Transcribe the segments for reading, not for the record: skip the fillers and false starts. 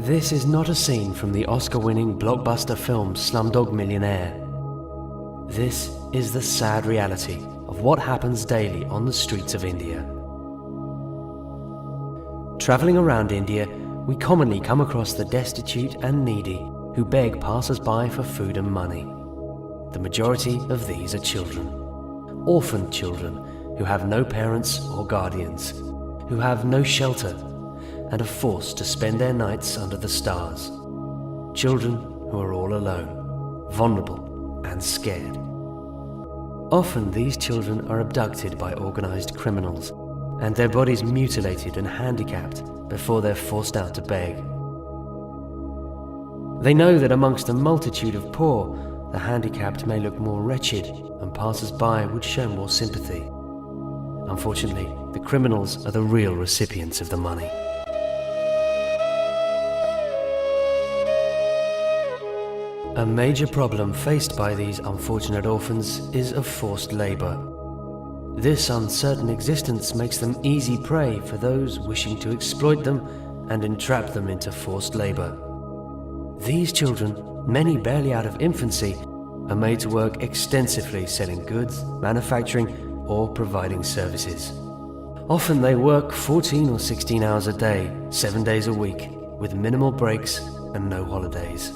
This is not a scene from the Oscar-winning blockbuster film Slumdog Millionaire. This is the sad reality of what happens daily on the streets of India. Traveling around India, we commonly come across the destitute and needy who beg passers-by for food and money. The majority of these are children. Orphaned children who have no parents or guardians, who have no shelter, and are forced to spend their nights under the stars. Children who are all alone, vulnerable and scared. Often these children are abducted by organized criminals, and their bodies mutilated and handicapped before they're forced out to beg. They know that amongst a multitude of poor, the handicapped may look more wretched and passers-by would show more sympathy. Unfortunately, the criminals are the real recipients of the money. A major problem faced by these unfortunate orphans is of forced labor. This uncertain existence makes them easy prey for those wishing to exploit them and entrap them into forced labor. These children, many barely out of infancy, are made to work extensively selling goods, manufacturing, or providing services. Often they work 14 or 16 hours a day, 7 days a week, with minimal breaks and no holidays.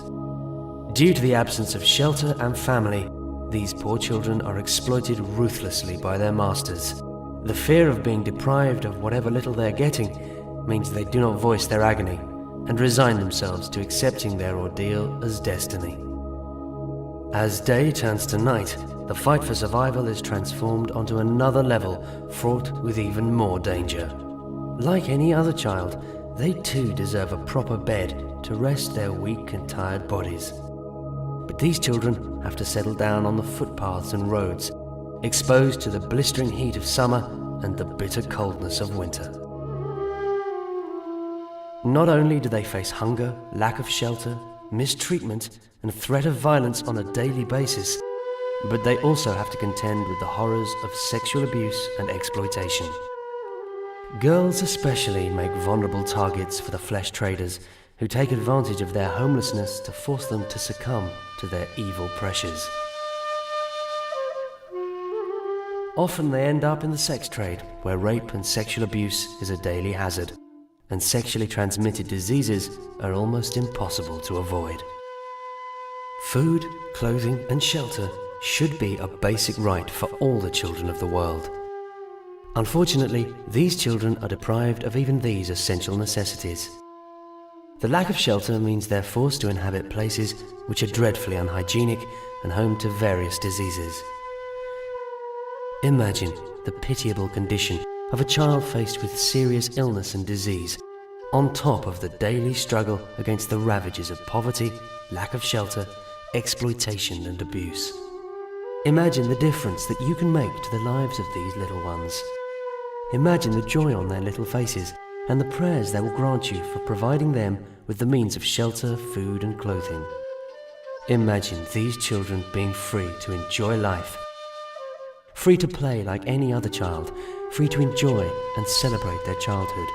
Due to the absence of shelter and family, these poor children are exploited ruthlessly by their masters. The fear of being deprived of whatever little they're getting means they do not voice their agony and resign themselves to accepting their ordeal as destiny. As day turns to night, the fight for survival is transformed onto another level fraught with even more danger. Like any other child, they too deserve a proper bed to rest their weak and tired bodies. But these children have to settle down on the footpaths and roads, exposed to the blistering heat of summer and the bitter coldness of winter. Not only do they face hunger, lack of shelter, mistreatment, and threat of violence on a daily basis, but they also have to contend with the horrors of sexual abuse and exploitation. Girls especially make vulnerable targets for the flesh traders who take advantage of their homelessness to force them to succumb to their evil pressures. Often they end up in the sex trade, where rape and sexual abuse is a daily hazard, and sexually transmitted diseases are almost impossible to avoid. Food, clothing, and shelter should be a basic right for all the children of the world. Unfortunately, these children are deprived of even these essential necessities. The lack of shelter means they're forced to inhabit places which are dreadfully unhygienic and home to various diseases. Imagine the pitiable condition of a child faced with serious illness and disease, on top of the daily struggle against the ravages of poverty, lack of shelter, exploitation and abuse. Imagine the difference that you can make to the lives of these little ones. Imagine the joy on their little faces and the prayers they will grant you for providing them with the means of shelter, food and clothing. Imagine these children being free to enjoy life, free to play like any other child, free to enjoy and celebrate their childhood,